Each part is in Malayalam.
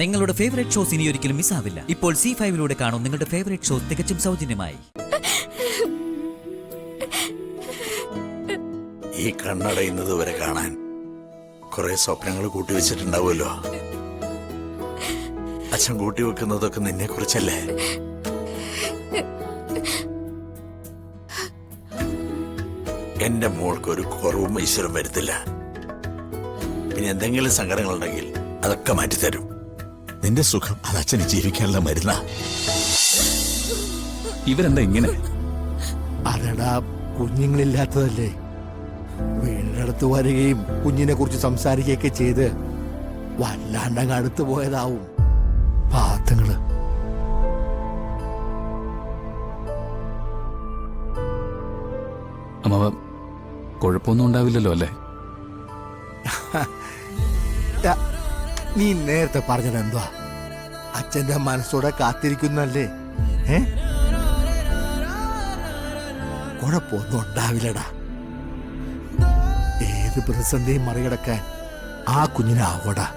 നിങ്ങളുടെ ഫേവറേറ്റ് ഷോസ് ഇനി ഒരിക്കലും മിസ്സാവില്ല. ഇപ്പോൾ C5 കാണും നിങ്ങളുടെ ഫേവറേറ്റ് ഷോസ് തികച്ചും സൗജന്യമായി. ഈ കണ്ണടയുന്നത് വരെ കാണാൻ കുറെ സ്വപ്നങ്ങൾ കൂട്ടിവെച്ചിട്ടുണ്ടാവുമല്ലോ. അച്ഛൻ കൂട്ടിവെക്കുന്നതൊക്കെ നിന്നെ കുറിച്ചല്ലേ? എന്റെ മോൾക്ക് ഒരു കുറവും ഈശ്വരം വരുത്തില്ല. പിന്നെ എന്തെങ്കിലും സങ്കടങ്ങളുണ്ടെങ്കിൽ അതൊക്കെ മാറ്റിത്തരും. നിന്റെ സുഖം അത് അച്ഛന് ജീവിക്കാനുള്ള മരുന്നാ. ഇവരെന്താ ഇങ്ങനെ? അതെടാ, കുഞ്ഞുങ്ങളില്ലാത്തതല്ലേ. വീടിനടുത്ത് വരികയും കുഞ്ഞിനെ കുറിച്ച് സംസാരിക്കുകയൊക്കെ ചെയ്ത് വല്ലാണ്ടങ്ങ് അടുത്ത് പോയതാവും പാത്തങ്ങള്. അമ്മാവ കുഴപ്പമൊന്നും ഉണ്ടാവില്ലല്ലോ അല്ലേ? നീ നേരത്തെ പറഞ്ഞത് എന്തുവാ? അച്ഛന്റെ മനസ്സോടെ കാത്തിരിക്കുന്നല്ലേ? കുഴപ്പമൊന്നും ഉണ്ടാവില്ലടാ. ഏത് പ്രതിസന്ധിയും മറികടക്കാൻ ആ കുഞ്ഞിനാവൂടാ.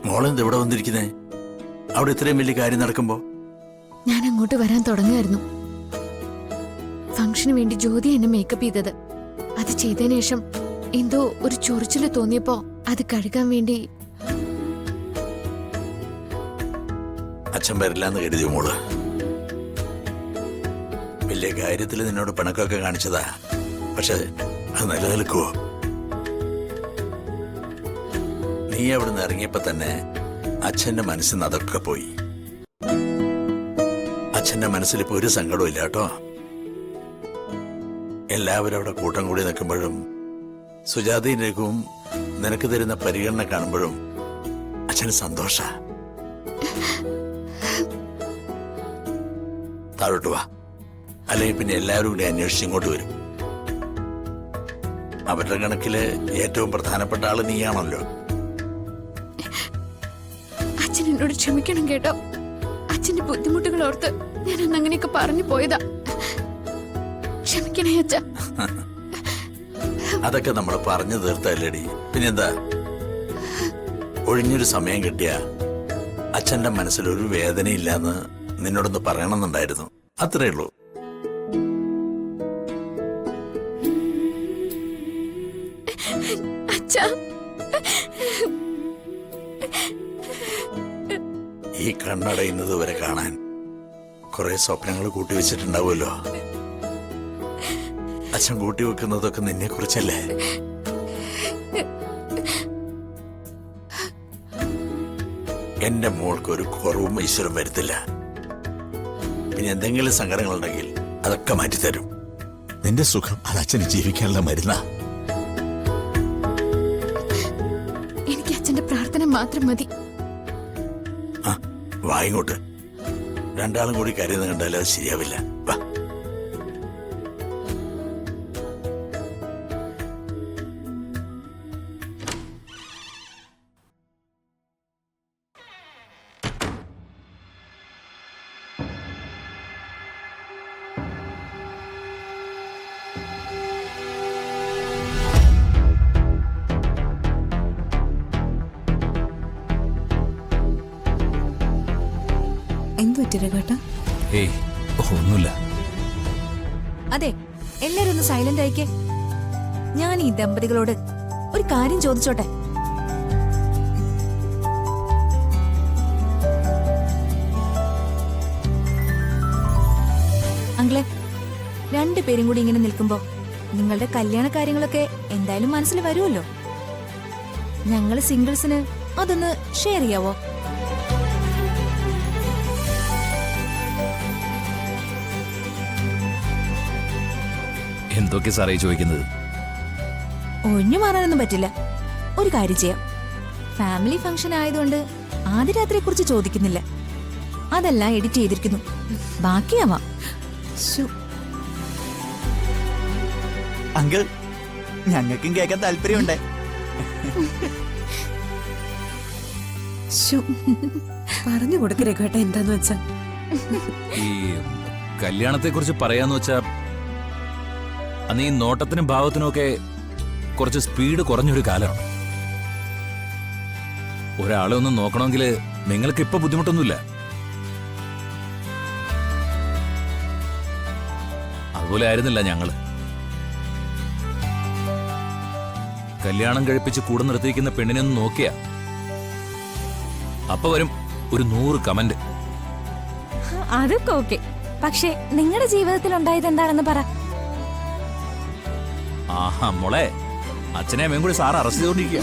മോളെന്ത് ഇവിടെ വന്നിരിക്കുന്നേ? അവിടെ ഇത്രയും വലിയ കാര്യം നടക്കുമ്പോ ഞാൻ അങ്ങോട്ട് വരാൻ തുടങ്ങുമായിരുന്നു. ഫംഗ്ഷന് വേണ്ടി ജ്യോതി എന്നെ മേക്കപ്പ് ചെയ്തത്. അത് ചെയ്തതിനു ശേഷം എന്തോ ഒരു ചൊറിച്ചില് തോന്നിയപ്പോ അത് കഴുകാൻ വേണ്ടി. അച്ഛൻ വരില്ലാന്ന് കരുതിയോ മോള്? വലിയ കാര്യത്തിൽ നിന്നോട് പിണക്കൊക്കെ കാണിച്ചതാ. പക്ഷെ അത് നിലനിൽക്കുവോ? നീ അവിടുന്ന് ഇറങ്ങിയപ്പോ തന്നെ അച്ഛന്റെ മനസ്സിൽ നിന്ന് അതൊക്കെ പോയി. അച്ഛന്റെ മനസ്സിൽ ഇപ്പൊ ഒരു സങ്കടവും ഇല്ല കേട്ടോ. എല്ലാവരും അവിടെ കൂട്ടം കൂടി നിൽക്കുമ്പോഴും സുജാതയും രഘുവും നിനക്ക് തരുന്ന പരിഗണന കാണുമ്പോഴും അച്ഛന് സന്തോഷ. താഴോട്ട് വാ, അല്ലെങ്കിൽ പിന്നെ എല്ലാവരും കൂടി അന്വേഷിച്ച് ഇങ്ങോട്ട് വരും. അവരുടെ കണക്കില് ഏറ്റവും പ്രധാനപ്പെട്ട ആള് നീയാണല്ലോ. അച്ഛൻ എന്നോട് ക്ഷമിക്കണം കേട്ടോ. അച്ഛന്റെ ബുദ്ധിമുട്ടുകൾ ഓർത്ത് ഞാനൊന്ന് അങ്ങനെയൊക്കെ പറഞ്ഞു പോയതാ. ക്ഷമിക്കണേ അച്ഛ. അതൊക്കെ നമ്മൾ പറഞ്ഞു തീർത്തല്ലേടി. പിന്നെന്താ, ഒഴിഞ്ഞൊരു സമയം കിട്ടിയ അച്ഛന്റെ മനസ്സിലൊരു വേദനയില്ലാന്ന് നിന്നോടൊന്ന് പറയണമെന്നുണ്ടായിരുന്നു. അത്രേ ഉള്ളൂ. അച്ഛാ, ഈ കണ്ണടയുന്നത് വരെ കാണാൻ കുറെ സ്വപ്നങ്ങൾ കൂട്ടിവെച്ചിട്ടുണ്ടാവുമല്ലോ. അച്ഛൻ കൂട്ടിവെക്കുന്നതൊക്കെ നിന്നെ കുറിച്ചല്ലേ? എന്റെ മോൾക്ക് ഒരു കുറവും ഈശ്വരം വരുത്തില്ല. പിന്നെ എന്തെങ്കിലും സങ്കടങ്ങളുണ്ടെങ്കിൽ അതൊക്കെ മാറ്റിത്തരും. നിന്റെ സുഖം അത് അച്ഛന് ജീവിക്കാനുള്ള മരുന്നാ. എനിക്ക് അച്ഛന്റെ പ്രാർത്ഥന മാത്രം മതി. വാ ഇങ്ങോട്ട്. രണ്ടാളും കൂടി കരയുന്ന കണ്ടാൽ അത് ശരിയാവില്ല. വാ. എന്തു പറ്റില്ല കേട്ടാ? ഏയ് ഒന്നുമില്ല. അതെ, എല്ലാരും ഒന്ന് സൈലന്റ് ആയിക്കേ. ഞാൻ ഈ ദമ്പതികളോട് ഒരു കാര്യം ചോദിച്ചോട്ടെ. അങ്കിളെ, രണ്ടുപേരും കൂടി ഇങ്ങനെ നിൽക്കുമ്പോ നിങ്ങളുടെ കല്യാണ കാര്യങ്ങളൊക്കെ എന്തായാലും മനസ്സിൽ വരുമല്ലോ. ഞങ്ങള് സിംഗിൾസിന് അതൊന്ന് ഷെയർ ചെയ്യാവോ? എന്തൊക്കെ സാറേ ചോദിക്കുന്നത്? ഒഴിഞ്ഞു മാറാനൊന്നും പറ്റില്ല. ഒരു കാര്യം ചെയ്യാം. ഫാമിലി ഫംഗ്ഷൻ ആയതുകൊണ്ട് ആദ്യ രാത്രിയെ കുറിച്ച് ചോദിക്കുന്നില്ല. അതെല്ലാം എഡിറ്റ് ചെയ്തിരിക്കുന്നു. ബാക്കിയാവാം. അങ്കിൾ, ഞങ്ങൾക്കും കേൾക്കാൻ താല്പര്യമുണ്ട്. പറഞ്ഞു കൊടുക്കരേ കേട്ടോ എന്താന്ന് വെച്ചാ. ഈ കല്യാണത്തെ കുറിച്ച് പറയാന്ന് വെച്ചാ അന്ന് ഈ നോട്ടത്തിനും ഭാവത്തിനും ഒക്കെ കുറച്ച് സ്പീഡ് കുറഞ്ഞൊരു കാലമാണ്. ഒരാളെ ഒന്ന് നോക്കണമെങ്കിൽ നിങ്ങൾക്ക് ഇപ്പൊ ബുദ്ധിമുട്ടൊന്നുമില്ല. അതുപോലെ ആയിരുന്നില്ല ഞങ്ങള്. കല്യാണം കഴിപ്പിച്ച് കൂടെ നിർത്തിയിരിക്കുന്ന പെണ്ണിനെ ഒന്ന് നോക്കിയാ അപ്പൊ വരും ഒരു 100 കമന്റ്. അതൊക്കെ ഓക്കെ. പക്ഷെ നിങ്ങളുടെ ജീവിതത്തിൽ ഉണ്ടായത് എന്താണെന്ന് പറ. ആഹാ മോളെ, അച്ഛനെ അമ്മയും കൂടി സാറ് അറസ്റ്റ് ചെയ്തോണ്ടിരിക്കുക.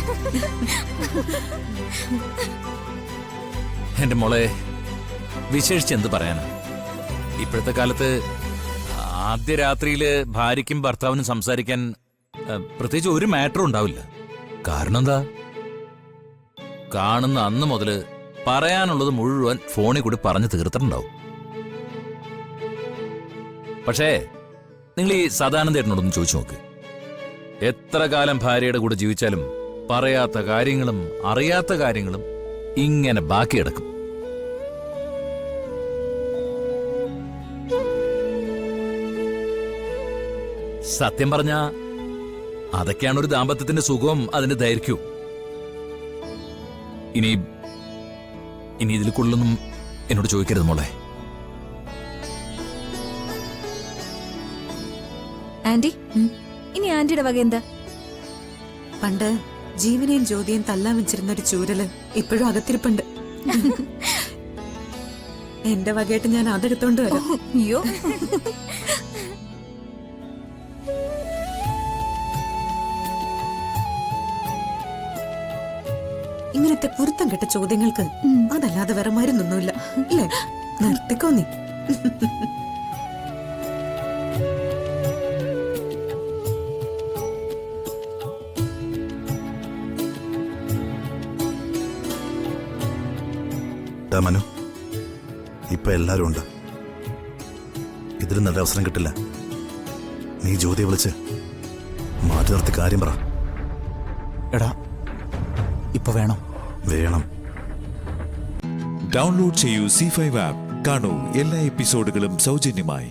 എന്റെ മോളെ, വിശേഷിച്ച് എന്ത് പറയാനാ? ഇപ്പോഴത്തെ കാലത്ത് ആദ്യ രാത്രിയില് ഭാര്യയ്ക്കും ഭർത്താവിനും സംസാരിക്കാൻ പ്രത്യേകിച്ച് ഒരു മാറ്ററും ഉണ്ടാവില്ല. കാരണം എന്താ? കാണുന്ന അന്ന് മുതല് പറയാനുള്ളത് മുഴുവൻ ഫോണിൽ കൂടി പറഞ്ഞു തീർത്തിട്ടുണ്ടാവും. പക്ഷേ നിങ്ങൾ ഈ സദാനന്ദേട്ടനോടൊന്ന് ചോദിച്ചു നോക്ക്. എത്ര കാലം ഭാര്യയുടെ കൂടെ ജീവിച്ചാലും പറയാത്ത കാര്യങ്ങളും അറിയാത്ത കാര്യങ്ങളും ഇങ്ങനെ ബാക്കി കിടക്കും. സത്യം പറഞ്ഞാ അതൊക്കെയാണ് ഒരു ദാമ്പത്യത്തിന്റെ സുഖവും അതിന്റെ ദൈർഘ്യവും. ഇനി ഇതിൽ കൂടുതലൊന്നും എന്നോട് ചോദിക്കരുത് മോളെ. ആന്റി, ഇനി ആന്റിയുടെ വക എന്താ? പണ്ട് ജീവനെയും ജ്യോതിയും തല്ലാൻ വെച്ചിരുന്ന ഒരു ചൂരല് ഇപ്പോഴും അകത്തിരിപ്പുണ്ട്. എന്റെ വകയായിട്ട് ഞാൻ അതെടുത്തോണ്ട് വരാം. അയ്യോ, ഇങ്ങനത്തെ പൊരുത്തം കെട്ട ചോദ്യങ്ങൾക്ക് അതല്ലാതെ വേറെ മരുന്നൊന്നുമില്ല. ഇല്ലേ? നിർത്തിക്കോ നീ. മനു, ഇപ്പൊ എല്ലാരും ഉണ്ട്. ഇതിലും നല്ല അവസരം കിട്ടില്ല. നീ ജ്യോതിയെ വിളിച്ച് മാറ്റി നിർത്തി കാര്യം പറ. എടാ, ഇപ്പൊ വേണം. ഡൗൺലോഡ് ചെയ്യൂ C5 ആപ്പ്. കാണൂ എല്ലാ എപ്പിസോഡുകളും സൗജന്യമായി.